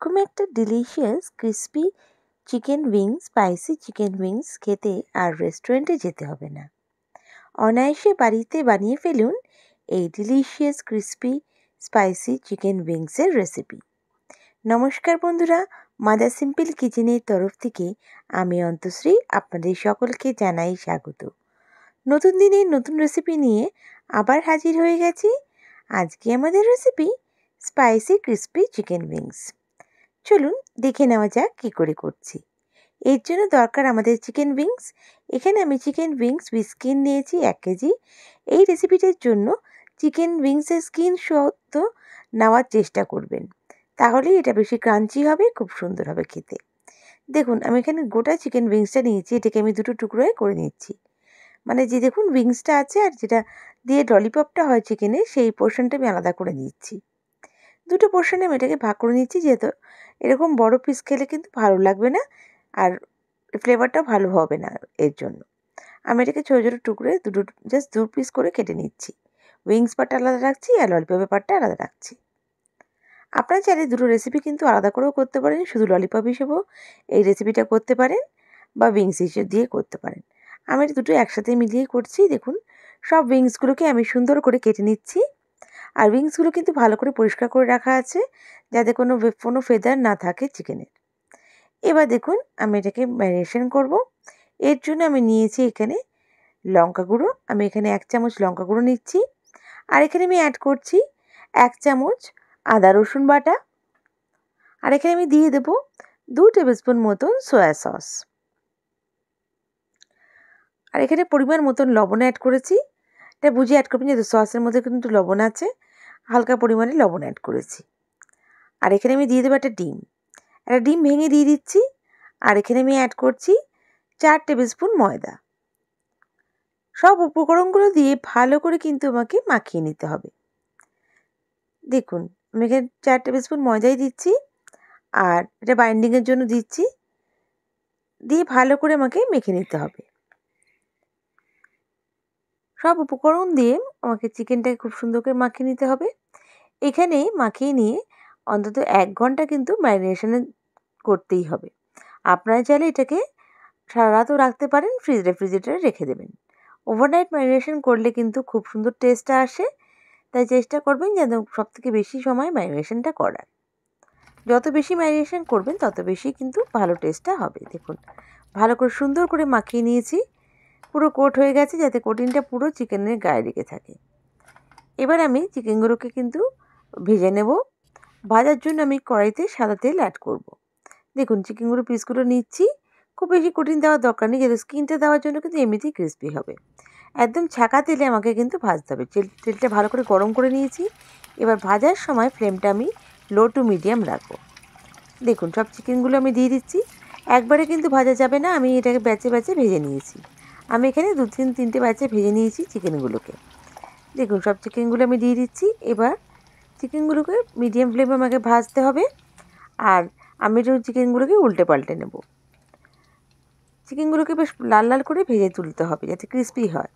এরকম একটা delicious crispy chicken wings, spicy chicken wings খেতে আর রেস্টুরেন্টে যেতে হবে না। অনায়াসে বাড়িতে বানিয়ে ফেলুন এই ডিলিশিয়াস ক্রিস্পি স্পাইসি চিকেন উইংসের রেসিপি। নমস্কার বন্ধুরা, মাদার সিম্পল কিচেনের তরফ থেকে আমি অন্তশ্রী আপনাদের সকলকে জানাই স্বাগত। নতুন দিনে নতুন রেসিপি নিয়ে আবার হাজির হয়ে গেছি। আজকে আমাদের recipe spicy crispy chicken wings. চলুন দেখে নেওয়া যাক কী করে করছি। এর জন্য দরকার আমাদের চিকেন উইংস। এখানে আমি চিকেন উইংস স্কিন নিয়েছি 1 কেজি। এই রেসিপিটার জন্য চিকেন উইংসের স্কিন সহ নেওয়ার চেষ্টা করবেন, তাহলেই এটা বেশি ক্রাঞ্চি হবে, খুব সুন্দর হবে খেতে। দেখুন আমি এখানে গোটা চিকেন উইংসটা নিয়েছি, এটাকে আমি 2 টুকরোয় করে নিচ্ছি। মানে যে দেখুন উইংসটা আছে আর যেটা দিয়ে ললিপপটা হয় চিকেনের, সেই পোর্শনটা আমি আলাদা করে নিচ্ছি। 2 পোর্শনে আমি এটাকে ভাগ করে নিচ্ছি, যেহেতু এরকম বড় পিস খেলে কিন্তু ভালো লাগবে না আর ফ্লেভারটাও ভালো হবে না। এর জন্য আমি এটাকে ছোটো ছোটো টুকরোয় জাস্ট 2 পিস করে কেটে নিচ্ছি। উইংস পার্টটা আলাদা রাখছি আর ললিপপের পার্টটা আলাদা রাখছি। আপনারা চাইলে 2 রেসিপি কিন্তু আলাদা করেও করতে পারেন, শুধু ললিপপ হিসেবেও এই রেসিপিটা করতে পারেন বা উইংস হিসেবে দিয়ে করতে পারেন। আমি এটা দুটো একসাথে মিলিয়েই করছি। দেখুন সব উইংসগুলোকে আমি সুন্দর করে কেটে নিচ্ছি। আর উইংসগুলো কিন্তু ভালো করে পরিষ্কার করে রাখা আছে, যাতে কোনো ফেদার না থাকে চিকেনের। এবার দেখুন আমি এটাকে ম্যারিনেশন করব। এর জন্য আমি নিয়েছি এখানে লঙ্কা গুঁড়ো। আমি এখানে 1 চামচ লঙ্কা গুঁড়ো নিচ্ছি। আর এখানে আমি অ্যাড করছি 1 চামচ আদা রসুন বাটা। আর এখানে আমি দিয়ে দেবো 2 টেবিল স্পুন মতন সয়া সস। আর এখানে পরিমাণ মতন লবণ অ্যাড করেছি। এটা বুঝে অ্যাড করবেন, যেহেতু সসের মধ্যে কিন্তু লবণ আছে, হালকা পরিমাণে লবণ অ্যাড করেছি। আর এখানে আমি দিয়ে দেবো একটা ডিম ভেঙে দিয়ে দিচ্ছি। আর এখানে আমি অ্যাড করছি 4 টেবিল স্পুন ময়দা। সব উপকরণগুলো দিয়ে ভালো করে কিন্তু আমাকে মাখিয়ে নিতে হবে। দেখুন আমি এখানে 4 টেবিল স্পুন ময়দাই দিচ্ছি আর এটা বাইন্ডিংয়ের জন্য দিচ্ছি। দিয়ে ভালো করে আমাকে মেখে নিতে হবে। সব উপকরণ দিয়ে আমাকে চিকেনটাকে খুব সুন্দর করে মাখিয়ে নিতে হবে। এখানে মাখিয়ে নিয়ে অন্তত 1 ঘন্টা কিন্তু ম্যারিনেশনে করতেই হবে। আপনারা চাইলে এটাকে সারা রাতও রাখতে পারেন, রেফ্রিজারেটরে রেখে দেবেন। ওভারনাইট ম্যারিনেশন করলে কিন্তু খুব সুন্দর টেস্টটা আসে। তাই চেষ্টা করবেন যেন সবথেকে বেশি সময় ম্যারিনেশনটা করার। যত বেশি ম্যারিনেশন করবেন তত বেশি কিন্তু ভালো টেস্টটা হবে। দেখুন ভালো করে সুন্দর করে মাখিয়ে নিয়েছি, পুরো কোট হয়ে গেছে, যাতে কোটিংটা পুরো চিকেনের গায়ে লেগে থাকে। এবার আমি চিকেনগুলোকে কিন্তু ভেজে নেব। ভাজার জন্য আমি কড়াইতে সাদা তেল অ্যাড করব। দেখুন চিকেনগুলো পিসগুলো নিচ্ছি। খুব বেশি কোটিং দেওয়ার দরকার নেই, যেহেতু স্কিনটা দেওয়ার জন্য কিন্তু এমনিতেই ক্রিস্পি হবে। একদম ছাঁকা তেলে আমাকে কিন্তু ভাজতে হবে। তেলটা ভালো করে গরম করে নিয়েছি। এবার ভাজার সময় ফ্লেমটা আমি লো টু মিডিয়াম রাখবো। দেখুন সব চিকেনগুলো আমি দিয়ে দিচ্ছি। একবারে কিন্তু ভাজা যাবে না, আমি এটাকে ব্যাচে ব্যাচে ভেজে নিয়েছি। আমি এখানে 2-3 ব্যাচে ভেজে নিয়েছি চিকেনগুলোকে। দেখুন সব চিকেনগুলো আমি দিয়ে দিচ্ছি। এবার চিকেনগুলোকে মিডিয়াম ফ্লেমে আমাকে ভাজতে হবে। আর আমি চিকেনগুলোকে উল্টে পাল্টে নেব। চিকেনগুলোকে বেশ লাল লাল করে ভেজে তুলতে হবে, যাতে ক্রিস্পি হয়।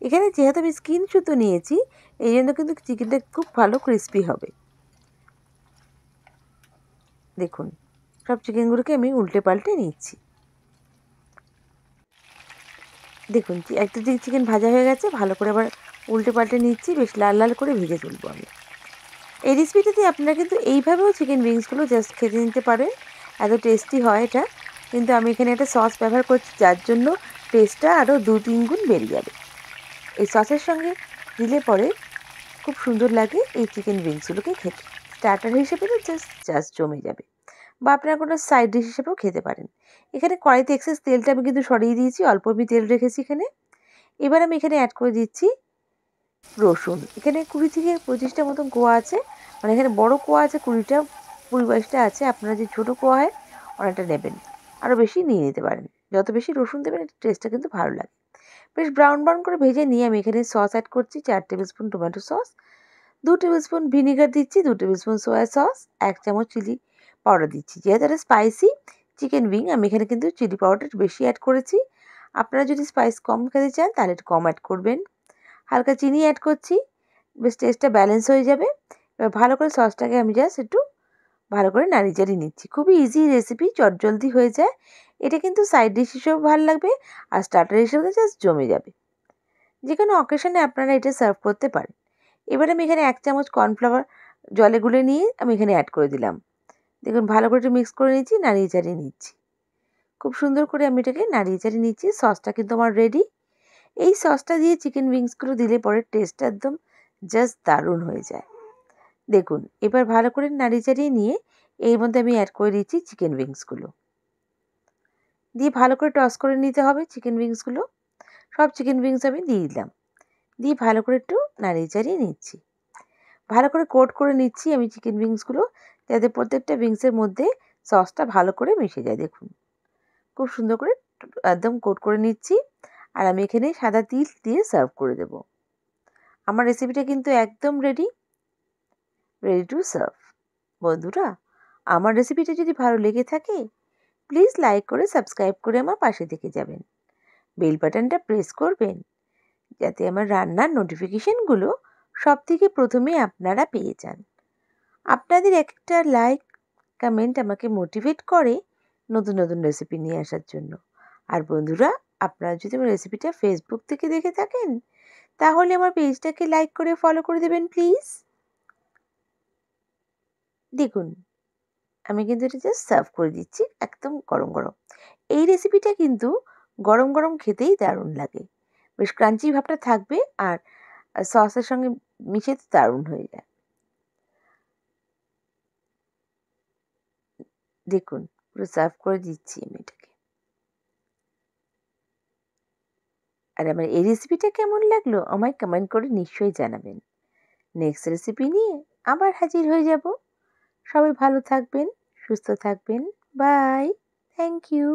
এখানে যেহেতু আমি স্কিন সুতো নিয়েছি, এই জন্য কিন্তু চিকেনটা খুব ভালো ক্রিস্পি হবে। দেখুন সব চিকেনগুলোকে আমি উল্টে পাল্টে নিচ্ছি। দেখুন একটা দিক চিকেন ভাজা হয়ে গেছে, ভালো করে আবার উল্টে পাল্টে নিচ্ছি, বেশ লাল লাল করে ভেজে তুলবো আমি। এই রেসিপিটাতে আপনারা কিন্তু এইভাবেও চিকেন উইংসগুলো জাস্ট খেতে নিতে পারেন, এত টেস্টি হয় এটা। কিন্তু আমি এখানে একটা সস ব্যবহার করছি, যার জন্য টেস্টটা আরও 2-3 গুণ বেড়ে যাবে। এই সসের সঙ্গে দিলে পরে খুব সুন্দর লাগে এই চিকেন উইংসগুলোকে খেতে। স্টার্টার হিসেবে তো জাস্ট জমে যাবে, বা আপনারা কোনো সাইড ডিশ হিসেবেও খেতে পারেন। এখানে কড়াইতে এক্সেস তেলটা আমি কিন্তু সরিয়ে দিয়েছি, অল্প আমি তেল রেখেছি এখানে। এবার আমি এখানে অ্যাড করে দিচ্ছি রসুন। এখানে 20-25টা মতন কোয়া আছে, মানে এখানে বড় কোয়া আছে 20-22টা আছে। আপনারা যে ছোটো কোয়া হয় অনেকটা নেবেন, আরও বেশি নিয়ে নিতে পারেন। যত বেশি রসুন দেবেন টেস্টটা কিন্তু ভালো লাগে। বেশ ব্রাউন ব্রাউন করে ভেজে নিয়ে আমি এখানে সস অ্যাড করছি 4 table spoon tomato sauce, 2 table spoon vinegar দিচ্ছি, 2 টেবিল স্পুন সয়া সস, 1 চামচ চিলি পাউডার দিচ্ছি। যেহেতু এটা স্পাইসি চিকেন উইং, আমি এখানে কিন্তু চিলি পাউডার বেশি অ্যাড করেছি। আপনারা যদি স্পাইস কম খেতে চান তাহলে একটু কম অ্যাড করবেন। হালকা চিনি অ্যাড করছি, বেশ টেস্টটা ব্যালেন্স হয়ে যাবে। এবার ভালো করে সসটাকে আমি জাস্ট একটু ভালো করে নাড়িচাড়ি নিচ্ছি। খুবই ইজি রেসিপি, চটজলদি হয়ে যায়। এটা কিন্তু সাইড ডিশ হিসেবেও ভালো লাগবে আর স্টার্টার হিসেবে জাস্ট জমে যাবে। যে কোনো অকেশনে আপনারা এটা সার্ভ করতে পারেন। এবার আমি এখানে 1 চামচ কর্নফ্লাওয়ার জলে গুলে নিয়ে আমি এখানে অ্যাড করে দিলাম। দেখুন ভালো করে একটু মিক্স করে নিচ্ছি, নাড়িয়ে চাড়িয়ে নিচ্ছি। খুব সুন্দর করে আমি এটাকে নাড়িয়ে চাড়িয়ে নিচ্ছি। সসটা কিন্তু আমার রেডি। এই সসটা দিয়ে চিকেন উইংসগুলো দিলে পরে টেস্টটা একদম জাস্ট দারুণ হয়ে যায়। দেখুন এবার ভালো করে নাড়িয়ে চাড়িয়ে নিয়ে এর মধ্যে আমি অ্যাড করে দিচ্ছি চিকেন উইংসগুলো। দিয়ে ভালো করে টস করে নিতে হবে চিকেন উইংসগুলো। সব চিকেন উইংস আমি দিয়ে দিলাম। দিয়ে ভালো করে একটু নাড়িয়ে চাড়িয়ে নিচ্ছি। ভালো করে কোট করে নিচ্ছি আমি চিকেন উইংসগুলো, যাতে প্রত্যেকটা উইংসের মধ্যে সসটা ভালো করে মিশে যায়। দেখুন খুব সুন্দর করে একদম কোট করে নিচ্ছি। আর আমি এখানে সাদা তিল দিয়ে সার্ভ করে দেব। আমার রেসিপিটা কিন্তু একদম রেডি টু সার্ভ। বন্ধুরা, আমার রেসিপিটা যদি ভালো লেগে থাকে প্লিজ লাইক করে সাবস্ক্রাইব করে আমার পাশে থেকে যাবেন। বেল বাটনটা প্রেস করবেন যাতে আমার রান্নার নোটিফিকেশনগুলো সবথেকে প্রথমে আপনারা পেয়ে যান। আপনাদের একটা লাইক কমেন্ট আমাকে মোটিভেট করে নতুন নতুন রেসিপি নিয়ে আসার জন্য। আর বন্ধুরা, আপনারা যদি আমার রেসিপিটা ফেসবুক থেকে দেখে থাকেন তাহলে আমার পেজটাকে লাইক করে ফলো করে দেবেন প্লিজ। দেখুন আমি কিন্তু এটা জাস্ট সার্ভ করে দিচ্ছি একদম গরম গরম। এই রেসিপিটা কিন্তু গরম গরম খেতেই দারুণ লাগে। বেশ ক্রাঞ্চি ভাবটা থাকবে আর সসের সঙ্গে মিশে দারুণ হয়ে যায়। দেখুন পুরো সার্ভ করে দিচ্ছি আমি এটাকে। আর আমার এই রেসিপিটা কেমন লাগলো আমায় কমেন্ট করে নিশ্চয়ই জানাবেন। নেক্সট রেসিপি নিয়ে আবার হাজির হয়ে যাব। সবাই ভালো থাকবেন, সুস্থ থাকবেন। বাই। Thank you.